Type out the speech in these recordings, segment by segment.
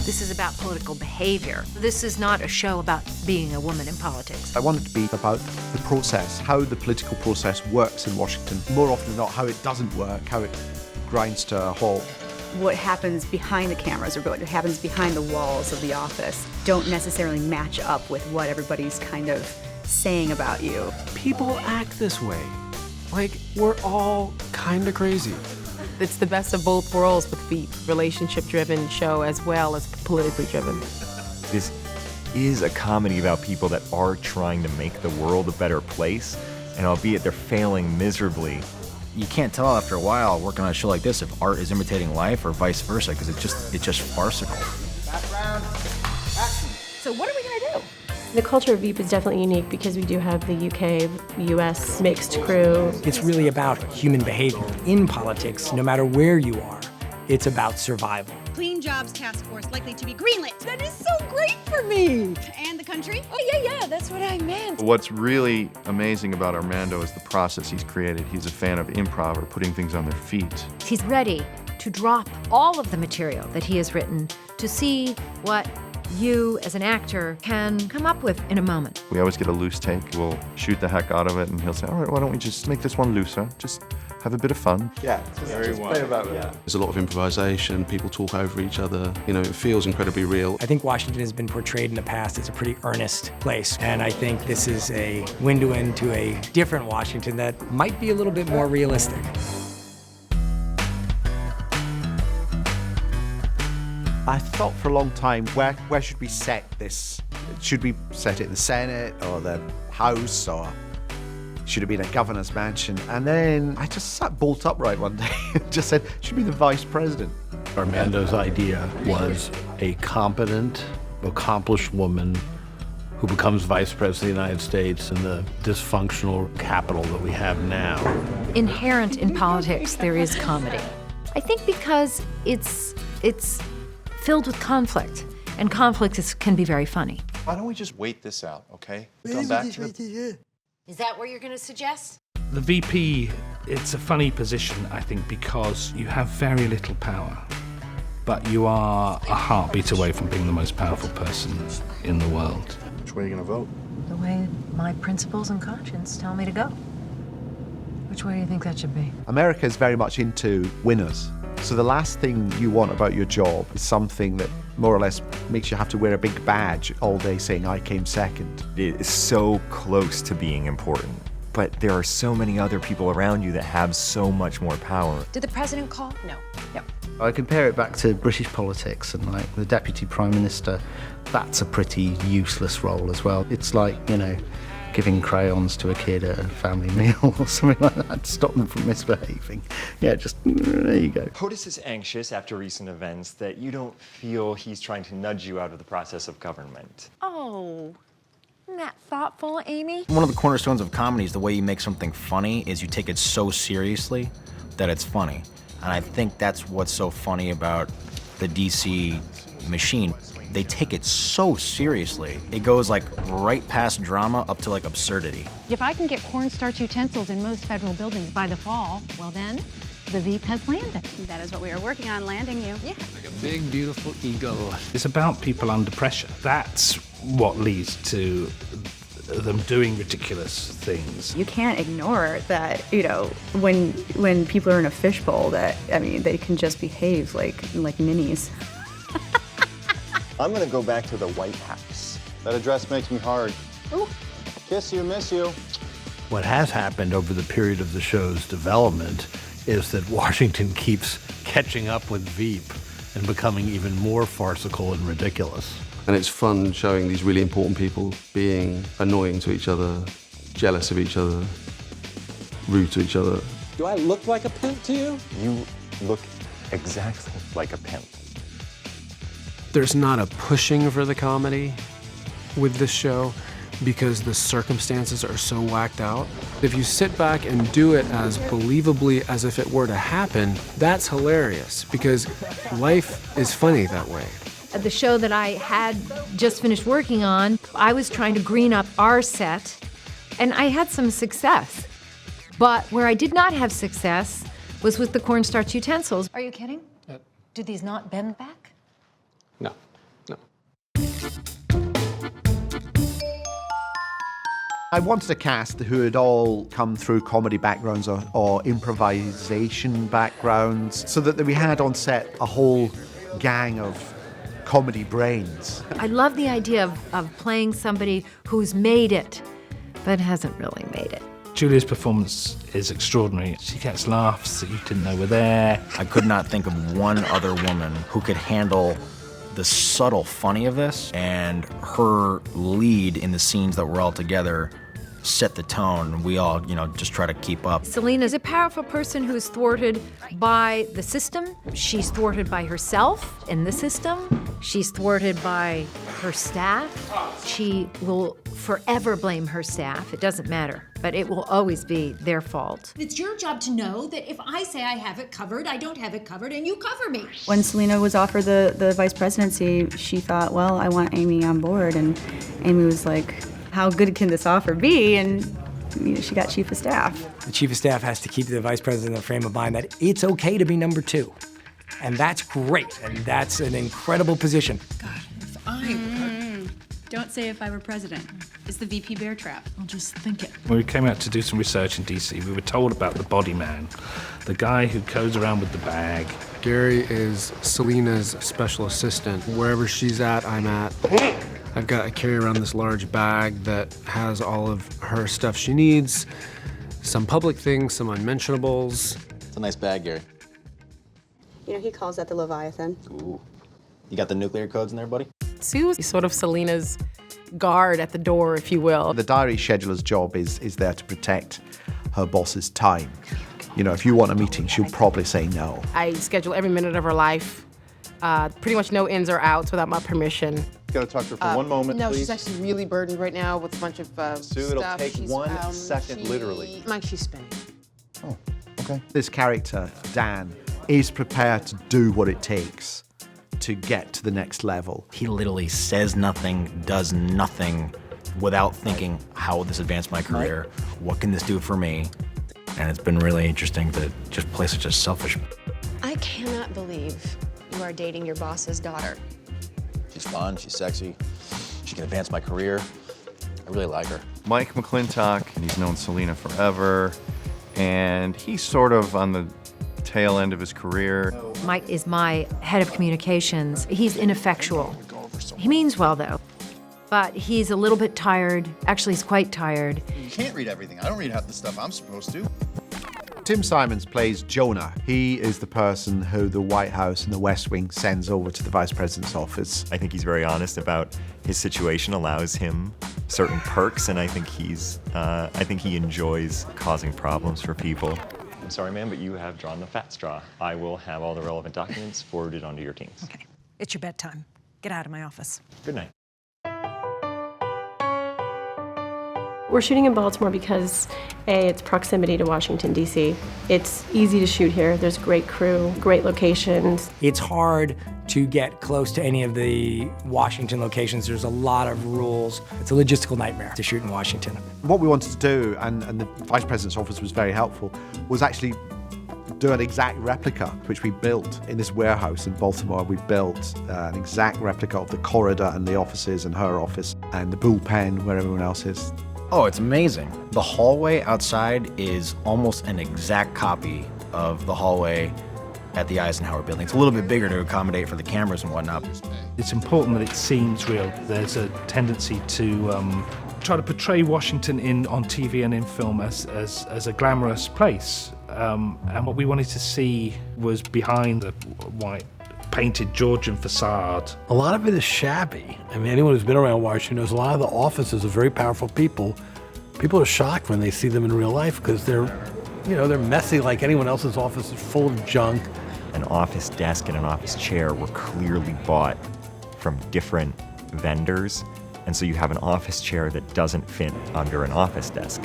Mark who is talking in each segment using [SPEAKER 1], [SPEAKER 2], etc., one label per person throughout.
[SPEAKER 1] This is about political behavior. This is not a show about being a woman in politics.
[SPEAKER 2] I want it to be about the process, how the political process works in Washington. More often than not, how it doesn't work, how it grinds to a halt.
[SPEAKER 3] What happens behind the cameras or what happens behind the walls of the office don't necessarily match up with what everybody's kind of saying about you.
[SPEAKER 4] People act this way. Like, we're all kind of crazy.
[SPEAKER 5] It's the best of both worlds with Veep, relationship-driven show as well as politically driven.
[SPEAKER 6] This is a comedy about people that are trying to make the world a better place, and albeit they're failing miserably.
[SPEAKER 7] You can't tell after a while working on a show like this if art is imitating life or vice versa, because it's just farcical.
[SPEAKER 8] Background, action.
[SPEAKER 5] So what are we gonna do?
[SPEAKER 9] The culture of Veep is definitely unique because we do have the UK, US mixed crew.
[SPEAKER 10] It's really about human behavior. In politics, no matter where you are, it's about survival.
[SPEAKER 11] Clean Jobs Task Force likely to be greenlit.
[SPEAKER 5] That is so great for me.
[SPEAKER 11] And the country?
[SPEAKER 5] Oh, yeah, that's what I meant.
[SPEAKER 12] What's really amazing about Armando is the process he's created. He's a fan of improv or putting things on their feet.
[SPEAKER 1] He's ready to drop all of the material that he has written to see what you, as an actor, can come up with in a moment.
[SPEAKER 12] We always get a loose take. We'll shoot the heck out of it, and he'll say, all right, why don't we just make this one looser? Just have a bit of fun.
[SPEAKER 2] Yeah, just play about it. Yeah.
[SPEAKER 13] There's a lot of improvisation, people talk over each other. You know, it feels incredibly real.
[SPEAKER 10] I think Washington has been portrayed in the past as a pretty earnest place, and I think this is a window into a different Washington that might be a little bit more realistic.
[SPEAKER 2] I thought for a long time, where should we set this? Should we set it in the Senate or the House, or should it be in a governor's mansion? And then I just sat bolt upright one day and just said, it should be the vice president.
[SPEAKER 14] Armando's idea was a competent, accomplished woman who becomes vice president of the United States in the dysfunctional capital that we have now.
[SPEAKER 1] Inherent in politics, there is comedy. I think because it's filled with conflict, and conflict can be very funny.
[SPEAKER 12] Why don't we just wait this out, okay? Come back to it.
[SPEAKER 1] Is that what you're going to suggest?
[SPEAKER 4] The VP, it's a funny position, I think, because you have very little power, but you are a heartbeat away from being the most powerful person in the world.
[SPEAKER 12] Which way are you going to vote?
[SPEAKER 1] The way my principles and conscience tell me to go. Which way do you think that should be?
[SPEAKER 2] America is very much into winners. So the last thing you want about your job is something that more or less makes you have to wear a big badge all day saying, I came second.
[SPEAKER 6] It is so close to being important, but there are so many other people around you that have so much more power.
[SPEAKER 1] Did the president call? No.
[SPEAKER 7] I compare it back to British politics, and like the Deputy Prime Minister, that's a pretty useless role as well. It's like, you know, giving crayons to a kid at a family meal or something like that to stop them from misbehaving. Yeah, just, there you go.
[SPEAKER 6] POTUS is anxious after recent events that you don't feel he's trying to nudge you out of the process of government.
[SPEAKER 1] Oh, isn't that thoughtful, Amy?
[SPEAKER 7] One of the cornerstones of comedy is the way you make something funny is you take it so seriously that it's funny. And I think that's what's so funny about the DC machine. They take it so seriously. It goes like right past drama up to like absurdity.
[SPEAKER 11] If I can get cornstarch utensils in most federal buildings by the fall, well then, the Veep has landed. That is what we are working on, landing you. Yeah.
[SPEAKER 4] Like a big, beautiful eagle. It's about people under pressure. That's what leads to them doing ridiculous things.
[SPEAKER 3] You can't ignore that, you know, when people are in a fishbowl, that, I mean, they can just behave like ninnies.
[SPEAKER 8] I'm gonna go back to the White House. That address makes me hard. Ooh. Kiss you, miss you.
[SPEAKER 14] What has happened over the period of the show's development is that Washington keeps catching up with Veep and becoming even more farcical and ridiculous.
[SPEAKER 13] And it's fun showing these really important people being annoying to each other, jealous of each other, rude to each other.
[SPEAKER 8] Do I look like a pimp to you?
[SPEAKER 6] You look exactly like a pimp.
[SPEAKER 4] There's not a pushing for the comedy with this show because the circumstances are so whacked out. If you sit back and do it as believably as if it were to happen, that's hilarious because life is funny that way.
[SPEAKER 1] The show that I had just finished working on, I was trying to green up our set, and I had some success. But where I did not have success was with the cornstarch utensils. Are you kidding? Do these not bend back?
[SPEAKER 4] No.
[SPEAKER 2] I wanted a cast who had all come through comedy backgrounds or improvisation backgrounds, so that we had on set a whole gang of comedy brains.
[SPEAKER 1] I love the idea of playing somebody who's made it, but hasn't really made it.
[SPEAKER 15] Julia's performance is extraordinary. She gets laughs that you didn't know were there.
[SPEAKER 7] I could not think of one other woman who could handle the subtle funny of this, and her lead in the scenes that we're all together set the tone. We all, just try to keep up.
[SPEAKER 1] Selena's a powerful person who's thwarted by the system. She's thwarted by herself in the system. She's thwarted by her staff. She will forever blame her staff. It doesn't matter, but it will always be their fault.
[SPEAKER 16] It's your job to know that if I say I have it covered, I don't have it covered, and you cover me.
[SPEAKER 3] When Selena was offered the vice presidency, she thought, well, I want Amy on board, and Amy was like, how good can this offer be? And she got chief of staff.
[SPEAKER 10] The chief of staff has to keep the vice president in the frame of mind that it's okay to be number 2. And that's great, and that's an incredible position.
[SPEAKER 11] Don't say if I were president. It's the VP bear trap.
[SPEAKER 16] I'll just think it.
[SPEAKER 15] When we came out to do some research in DC, we were told about the body man, the guy who goes around with the bag.
[SPEAKER 4] Gary is Selena's special assistant. Wherever she's at, I'm at. I carry around this large bag that has all of her stuff she needs, some public things, some unmentionables.
[SPEAKER 7] It's a nice bag, Gary.
[SPEAKER 3] He calls that the Leviathan.
[SPEAKER 7] Ooh. You got the nuclear codes in there, buddy?
[SPEAKER 5] Sue's sort of Selena's guard at the door, if you will.
[SPEAKER 2] The diary scheduler's job is there to protect her boss's time. If you want a meeting, she'll probably say no.
[SPEAKER 5] I schedule every minute of her life. Pretty much no ins or outs without my permission.
[SPEAKER 8] Gotta talk to her for one moment,
[SPEAKER 5] no,
[SPEAKER 8] please.
[SPEAKER 5] she's actually really burdened right now with a bunch of
[SPEAKER 8] Sue, it'll
[SPEAKER 5] stuff.
[SPEAKER 8] take 1 second, literally.
[SPEAKER 5] Mike, she's spinning.
[SPEAKER 8] Oh, okay.
[SPEAKER 2] This character, Dan, is prepared to do what it takes to get to the next level.
[SPEAKER 7] He literally says nothing, does nothing without thinking, how will this advance my career? What can this do for me? And it's been really interesting to just play such a selfish.
[SPEAKER 17] I cannot believe you are dating your boss's daughter.
[SPEAKER 7] She's fun, she's sexy, she can advance my career. I really like her.
[SPEAKER 12] Mike McClintock, and he's known Selena forever, and he's sort of on the tail end of his career.
[SPEAKER 1] Mike is my head of communications. He's ineffectual. He means well, though. But he's a little bit tired. Actually, he's quite tired.
[SPEAKER 18] You can't read everything. I don't read half the stuff I'm supposed to.
[SPEAKER 2] Tim Simons plays Jonah. He is the person who the White House and the West Wing sends over to the Vice President's office.
[SPEAKER 6] I think he's very honest about his situation, allows him certain perks, and I think he enjoys causing problems for people. I'm sorry, ma'am, but you have drawn the fat straw. I will have all the relevant documents forwarded onto your teams.
[SPEAKER 16] Okay, it's your bedtime. Get out of my office.
[SPEAKER 6] Good night.
[SPEAKER 9] We're shooting in Baltimore because, A, it's proximity to Washington, D.C. It's easy to shoot here. There's great crew, great locations.
[SPEAKER 10] It's hard to get close to any of the Washington locations. There's a lot of rules. It's a logistical nightmare to shoot in Washington.
[SPEAKER 2] What we wanted to do, and the Vice President's office was very helpful, was actually do an exact replica, which we built in this warehouse in Baltimore. We built an exact replica of the corridor and the offices and her office and the bullpen where everyone else is.
[SPEAKER 7] Oh, it's amazing. The hallway outside is almost an exact copy of the hallway at the Eisenhower building. It's a little bit bigger to accommodate for the cameras and whatnot.
[SPEAKER 15] It's important that it seems real. There's a tendency to try to portray Washington on TV and in film as a glamorous place. And what we wanted to see was behind the white painted Georgian facade.
[SPEAKER 14] A lot of it is shabby. I mean, anyone who's been around Washington knows a lot of the offices are very powerful people. People are shocked when they see them in real life because they're messy like anyone else's office is full of junk.
[SPEAKER 6] An office desk and an office chair were clearly bought from different vendors, and so you have an office chair that doesn't fit under an office desk,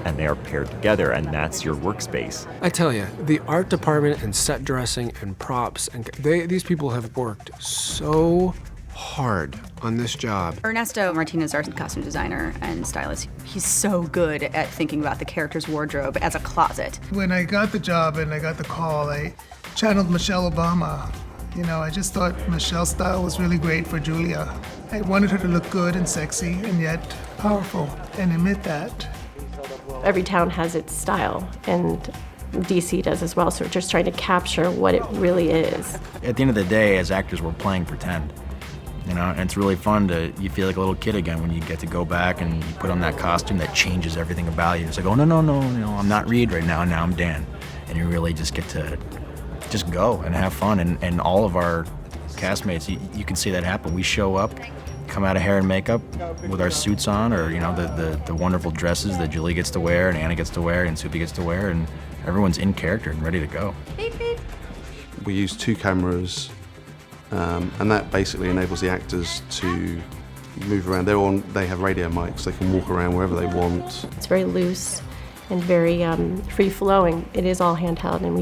[SPEAKER 6] and they are paired together, and that's your workspace.
[SPEAKER 4] I tell you, the art department and set dressing and props, and these people have worked so hard on this job.
[SPEAKER 3] Ernesto Martinez, our costume designer and stylist, he's so good at thinking about the character's wardrobe as a closet.
[SPEAKER 19] When I got the job and I got the call, I channeled Michelle Obama You know, I just thought Michelle's style was really great for Julia. I wanted her to look good and sexy and yet powerful and emit that.
[SPEAKER 9] Every town has its style, and DC does as well, so we're just trying to capture what it really is.
[SPEAKER 7] At the end of the day, as actors, we're playing pretend. You know, and it's really fun you feel like a little kid again when you get to go back and you put on that costume that changes everything about you. It's like, oh, no, I'm not Reed right now, now I'm Dan. And you really just get to just go and have fun. And all of our castmates, you can see that happen. We show up, come out of hair and makeup with our suits on, or, you know, the wonderful dresses that Julie gets to wear and Anna gets to wear and Soupy gets to wear, and everyone's in character and ready to go.
[SPEAKER 13] We use 2 cameras, and that basically enables the actors to move around. They have radio mics, they can walk around wherever they want.
[SPEAKER 9] It's very loose and very free-flowing. It is all handheld, and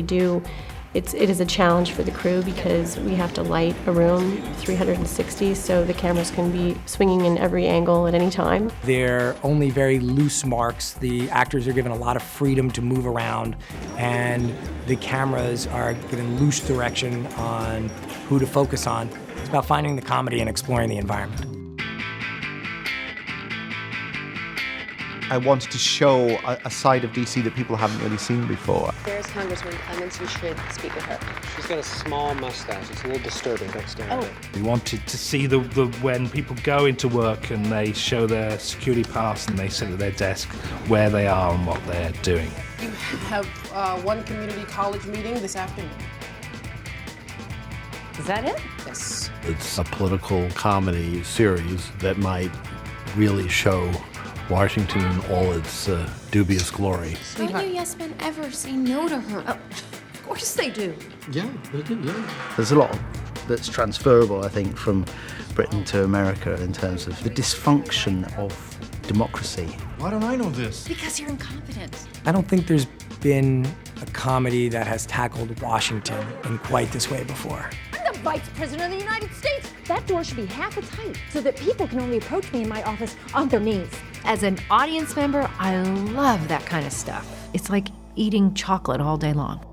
[SPEAKER 9] it is a challenge for the crew because we have to light a room 360 so the cameras can be swinging in every angle at any time.
[SPEAKER 10] They're only very loose marks. The actors are given a lot of freedom to move around, and the cameras are given loose direction on who to focus on. It's about finding the comedy and exploring the environment.
[SPEAKER 2] I wanted to show a side of DC that people haven't really seen before.
[SPEAKER 17] There's Congresswoman Clements. You should speak with her.
[SPEAKER 20] She's got a small mustache. It's a little disturbing. Don't stare at it.
[SPEAKER 15] We wanted to see the when people go into work and they show their security pass and they sit at their desk, where they are and what they're doing.
[SPEAKER 5] You have one community college meeting this afternoon.
[SPEAKER 11] Is that it?
[SPEAKER 5] Yes.
[SPEAKER 14] It's a political comedy series that might really show Washington in all its dubious glory.
[SPEAKER 16] Don't you yes men ever say no to her?
[SPEAKER 1] Of course they do.
[SPEAKER 21] Yeah, they do, yeah. There's a lot that's transferable, I think, from Britain to America in terms of the dysfunction of democracy.
[SPEAKER 18] Why don't I know this?
[SPEAKER 16] Because you're incompetent.
[SPEAKER 10] I don't think there's been a comedy that has tackled Washington in quite this way before.
[SPEAKER 22] I'm the Vice President of the United States. That door should be half its height so that people can only approach me in my office on their knees.
[SPEAKER 1] As an audience member, I love that kind of stuff. It's like eating chocolate all day long.